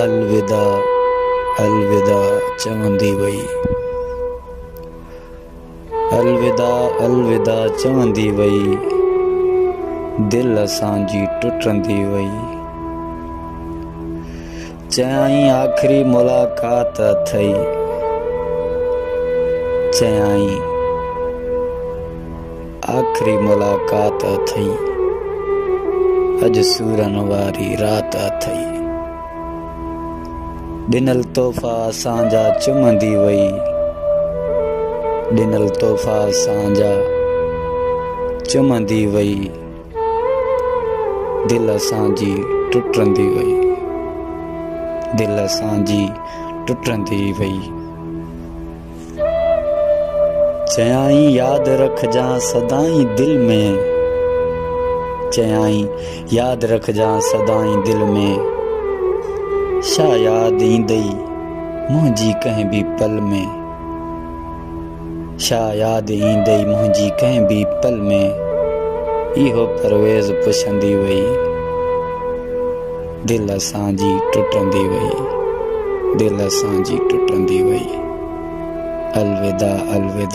अलविदा अलविदा चवंदी वई, अलविदा अलविदा चवंदी वई, दिल असांजी टुटंदी वई। चयाईं आखिरी मुलाकात थई, चयाईं आखिरी मुलाकात थई, अज सूरन वारी रात थई। ॾिनल तोहफ़ा असांजा चुमंदी वई, ॾिनल तोहफ़ा असांजा चुमंदी वई, दिल असांजी टुटंदी वई, दिल असांजी टुटंदी वई। चयाईं याद रखजां सदाईं दिल में, चयाईं याद रखजां सदाईं दिल में, छा याद ईंदई मुंहिंजी कंहिं बि पल में, छा याद ईंदई मुंहिंजी कंहिं बि पल में, इहो परवेज़ पुछंदी वई, दिल असांजी टुटंदी वई, दिल असांजी टुटंदी वई। अलविदा अलविदा।